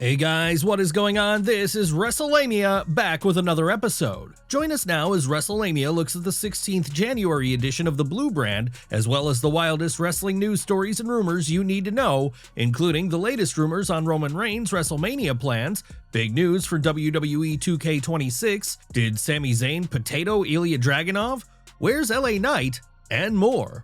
Hey guys, what is going on? This is Wrestlelamia, back with another episode. Join us now as Wrestlelamia looks at the 16th January edition of the Blue brand, as well as the wildest wrestling news stories and rumors you need to know, including the latest rumors on Roman Reigns' WrestleMania plans, big news for WWE 2K26, did Sami Zayn potato Ilja Dragunov, where's LA Knight, and more.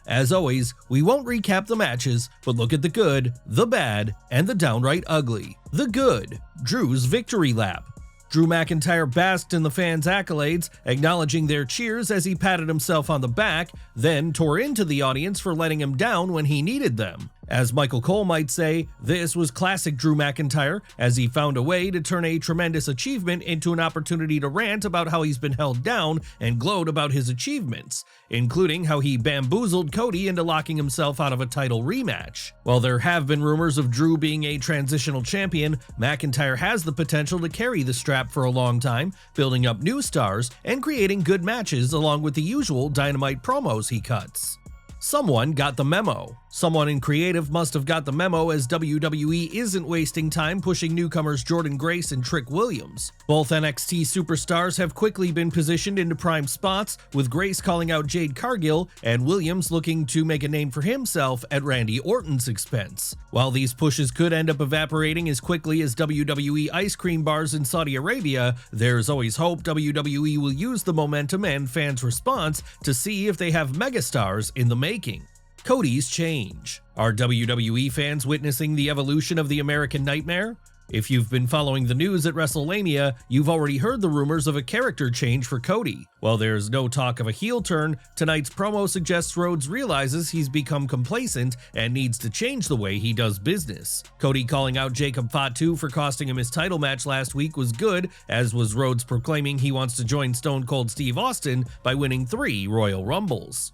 As always, we won't recap the matches, but look at the good, the bad, and the downright ugly. The good, Drew's victory lap. Drew McIntyre basked in the fans' accolades, acknowledging their cheers as he patted himself on the back, then tore into the audience for letting him down when he needed them. As Michael Cole might say, this was classic Drew McIntyre, as he found a way to turn a tremendous achievement into an opportunity to rant about how he's been held down and gloat about his achievements, including how he bamboozled Cody into locking himself out of a title rematch. While there have been rumors of Drew being a transitional champion, McIntyre has the potential to carry the strap for a long time, building up new stars and creating good matches along with the usual Dynamite promos he cuts. Someone got the memo. Someone in creative must have got the memo, as WWE isn't wasting time pushing newcomers Jordynne Grace and Trick Williams. Both NXT superstars have quickly been positioned into prime spots, with Grace calling out Jade Cargill and Williams looking to make a name for himself at Randy Orton's expense. While these pushes could end up evaporating as quickly as WWE ice cream bars in Saudi Arabia, there's always hope WWE will use the momentum and fans' response to see if they have megastars in the making. Cody's change. Are WWE fans witnessing the evolution of the American Nightmare? If you've been following the news at WrestleLamia, you've already heard the rumors of a character change for Cody. While there's no talk of a heel turn, tonight's promo suggests Rhodes realizes he's become complacent and needs to change the way he does business. Cody calling out Jacob Fatu for costing him his title match last week was good, as was Rhodes proclaiming he wants to join Stone Cold Steve Austin by winning 3 Royal Rumbles.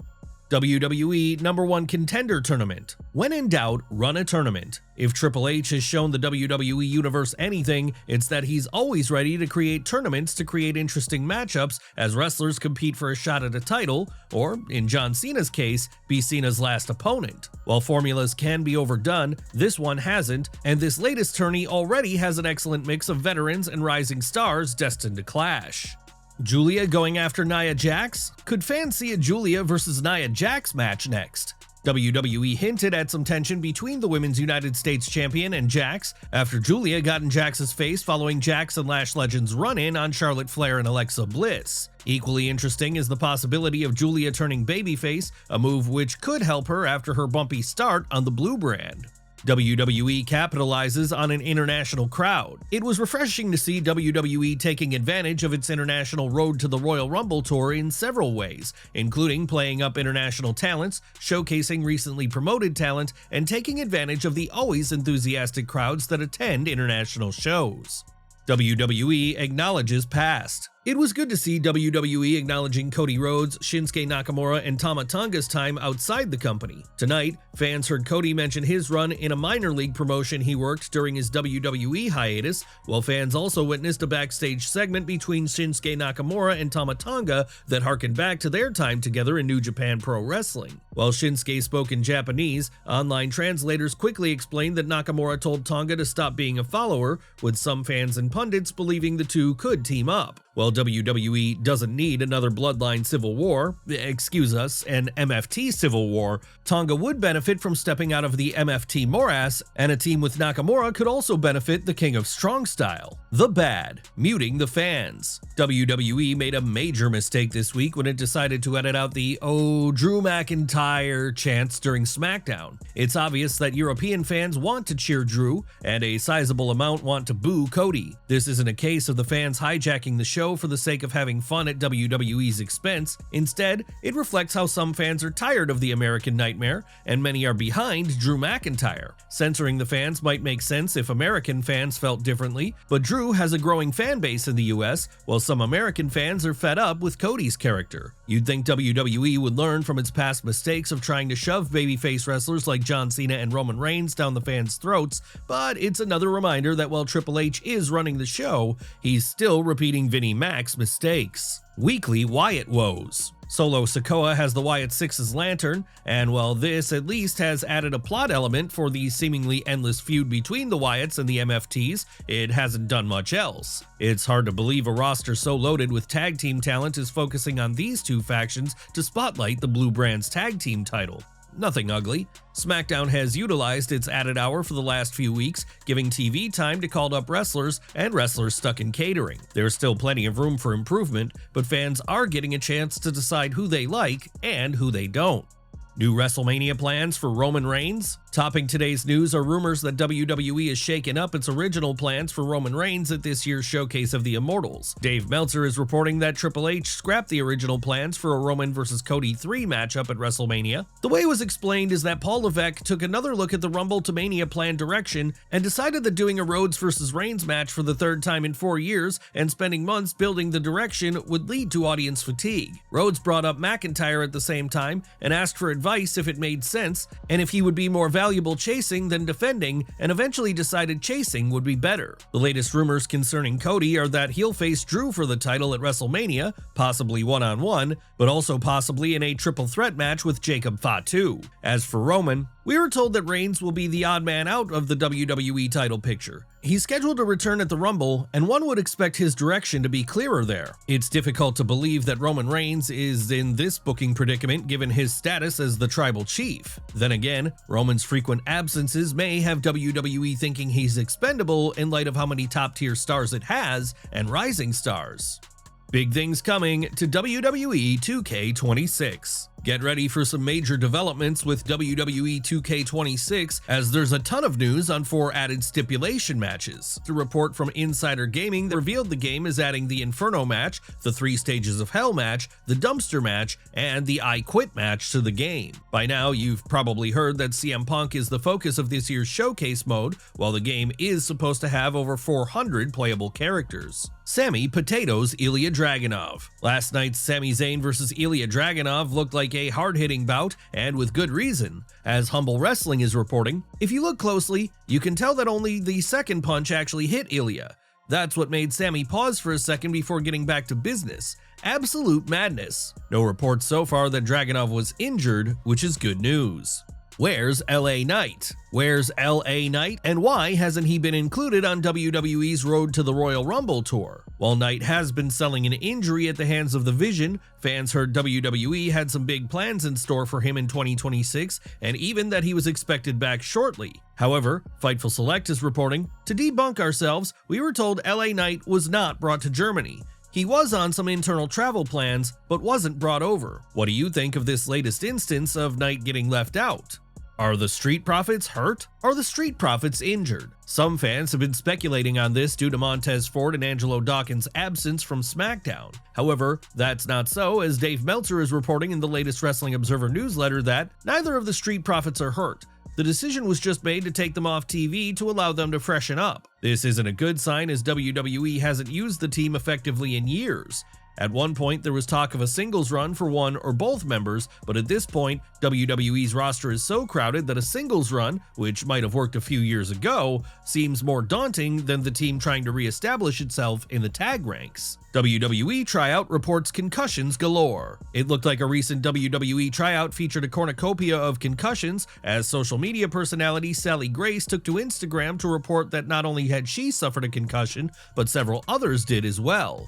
WWE #1 Contender Tournament. When in doubt, run a tournament. If Triple H has shown the WWE Universe anything, it's that he's always ready to create tournaments to create interesting matchups as wrestlers compete for a shot at a title, or, in John Cena's case, be Cena's last opponent. While formulas can be overdone, this one hasn't, and this latest tourney already has an excellent mix of veterans and rising stars destined to clash. Julia going after Nia Jax? Could fans see a Julia versus Nia Jax match next? WWE hinted at some tension between the Women's United States Champion and Jax after Julia got in Jax's face following Jax and Lash Legend's run-in on Charlotte Flair and Alexa Bliss. Equally interesting is the possibility of Julia turning babyface, a move which could help her after her bumpy start on the Blue brand. WWE capitalizes on an international crowd. It was refreshing to see WWE taking advantage of its international Road to the Royal Rumble tour in several ways, including playing up international talents, showcasing recently promoted talent, and taking advantage of the always enthusiastic crowds that attend international shows. WWE acknowledges past. It was good to see WWE acknowledging Cody Rhodes, Shinsuke Nakamura, and Tama Tonga's time outside the company. Tonight, fans heard Cody mention his run in a minor league promotion he worked during his WWE hiatus, while fans also witnessed a backstage segment between Shinsuke Nakamura and Tama Tonga that harkened back to their time together in New Japan Pro Wrestling. While Shinsuke spoke in Japanese, online translators quickly explained that Nakamura told Tonga to stop being a follower, with some fans and pundits believing the two could team up. While WWE doesn't need another Bloodline Civil War, an MFT Civil War, Tonga would benefit from stepping out of the MFT morass, and a team with Nakamura could also benefit the King of Strong Style. The bad, muting the fans. WWE made a major mistake this week when it decided to edit out the "Oh, Drew McIntyre" chants during Smackdown. It's obvious that European fans want to cheer Drew, and a sizable amount want to boo Cody. This isn't a case of the fans hijacking the show for the sake of having fun at WWE's expense. Instead, it reflects how some fans are tired of the American Nightmare, and many are behind Drew McIntyre. Censoring the fans might make sense if American fans felt differently, but Drew has a growing fan base in the US, while some American fans are fed up with Cody's character. You'd think WWE would learn from its past mistakes of trying to shove babyface wrestlers like John Cena and Roman Reigns down the fans' throats, but it's another reminder that while Triple H is running the show, he's still repeating Vinnie Mac's mistakes. Weekly Wyatt woes. Solo Sikoa has the Wyatt Six's lantern, and while this at least has added a plot element for the seemingly endless feud between the Wyatts and the MFTs, it hasn't done much else. It's hard to believe a roster so loaded with tag team talent is focusing on these two factions to spotlight the Blue Brand's tag team title. Nothing ugly. Smackdown has utilized its added hour for the last few weeks, giving TV time to called up wrestlers and wrestlers stuck in catering. There's still plenty of room for improvement, but fans are getting a chance to decide who they like and who they don't. New WrestleMania plans for Roman Reigns? Topping today's news are rumors that WWE is shaking up its original plans for Roman Reigns at this year's Showcase of the Immortals. Dave Meltzer is reporting that Triple H scrapped the original plans for a Roman vs. Cody 3 matchup at WrestleMania. The way it was explained is that Paul Levesque took another look at the Rumble to Mania plan direction and decided that doing a Rhodes vs. Reigns match for the third time in 4 years and spending months building the direction would lead to audience fatigue. Rhodes brought up McIntyre at the same time and asked for advice if it made sense and if he would be more valuable chasing than defending, and eventually decided chasing would be better. The latest rumors concerning Cody are that he'll face Drew for the title at WrestleMania, possibly one-on-one, but also possibly in a triple threat match with Jacob Fatu. As for Roman, we were told that Reigns will be the odd man out of the WWE title picture. He's scheduled to return at the Rumble, and one would expect his direction to be clearer there. It's difficult to believe that Roman Reigns is in this booking predicament given his status as the tribal chief. Then again, Roman's frequent absences may have WWE thinking he's expendable in light of how many top-tier stars it has and rising stars. Big things coming to WWE 2K26. Get ready for some major developments with WWE 2K26 as there's a ton of news on 4 added stipulation matches. The report from Insider Gaming revealed the game is adding the Inferno match, the 3 Stages of Hell match, the Dumpster match, and the I Quit match to the game. By now, you've probably heard that CM Punk is the focus of this year's showcase mode, while the game is supposed to have over 400 playable characters. Sami Potatoes Ilja Dragunov. Last night's Sami Zayn vs. Ilja Dragunov looked like a hard-hitting bout, and with good reason. As Humble Wrestling is reporting, if you look closely, you can tell that only the second punch actually hit Ilja. That's what made Sami pause for a second before getting back to business. Absolute madness. No reports so far that Dragunov was injured, which is good news. Where's LA Knight? Where's LA Knight, and why hasn't he been included on WWE's Road to the Royal Rumble tour? While Knight has been selling an injury at the hands of the Vision, fans heard WWE had some big plans in store for him in 2026, and even that he was expected back shortly. However, Fightful Select is reporting, to debunk ourselves, we were told LA Knight was not brought to Germany. He was on some internal travel plans, but wasn't brought over. What do you think of this latest instance of Knight getting left out? Are the Street Profits hurt? Are the Street Profits injured? Some fans have been speculating on this due to Montez Ford and Angelo Dawkins' absence from Smackdown. However, that's not so, as Dave Meltzer is reporting in the latest Wrestling Observer newsletter that neither of the Street Profits are hurt. The decision was just made to take them off TV to allow them to freshen up. This isn't a good sign, as WWE hasn't used the team effectively in years. At one point, there was talk of a singles run for one or both members, but at this point, WWE's roster is so crowded that a singles run, which might have worked a few years ago, seems more daunting than the team trying to re-establish itself in the tag ranks. WWE Tryout reports concussions galore. It looked like a recent WWE Tryout featured a cornucopia of concussions, as social media personality Sally Grace took to Instagram to report that not only had she suffered a concussion, but several others did as well.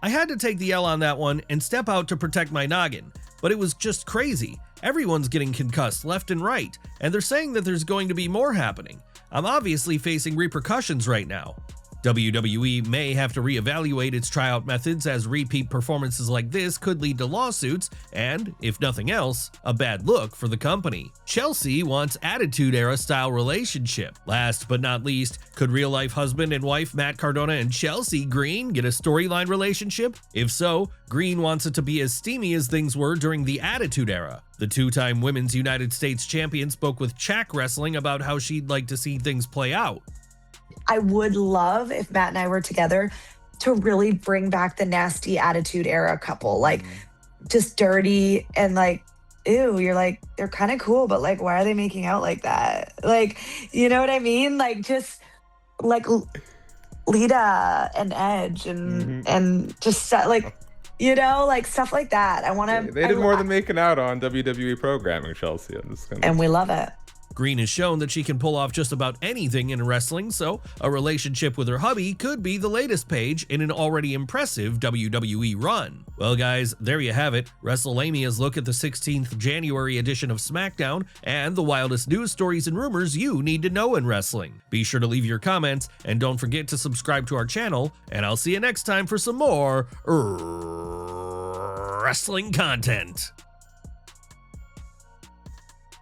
I had to take the L on that one and step out to protect my noggin, but it was just crazy. Everyone's getting concussed left and right, and they're saying that there's going to be more happening. I'm obviously facing repercussions right now. WWE may have to reevaluate its tryout methods, as repeat performances like this could lead to lawsuits and, if nothing else, a bad look for the company. Chelsea wants Attitude Era style relationship. Last but not least, could real-life husband and wife Matt Cardona and Chelsea Green get a storyline relationship? If so, Green wants it to be as steamy as things were during the Attitude Era. The two-time Women's United States Champion spoke with Chack Wrestling about how she'd like to see things play out. I would love if Matt and I were together to really bring back the nasty Attitude Era couple, like just dirty and like, ew, you're like, they're kind of cool, but like, why are they making out like that? Like, you know what I mean? Like, just like Lita and Edge and just like, You know, like stuff like that. I want to. They did more than making out on WWE programming, Chelsea. I'm just gonna... And we love it. Green has shown that she can pull off just about anything in wrestling, so a relationship with her hubby could be the latest page in an already impressive WWE run. Well guys, there you have it, WrestleLamia's look at the 16th January edition of Smackdown and the wildest news stories and rumors you need to know in wrestling. Be sure to leave your comments and don't forget to subscribe to our channel, and I'll see you next time for some more wrestling content.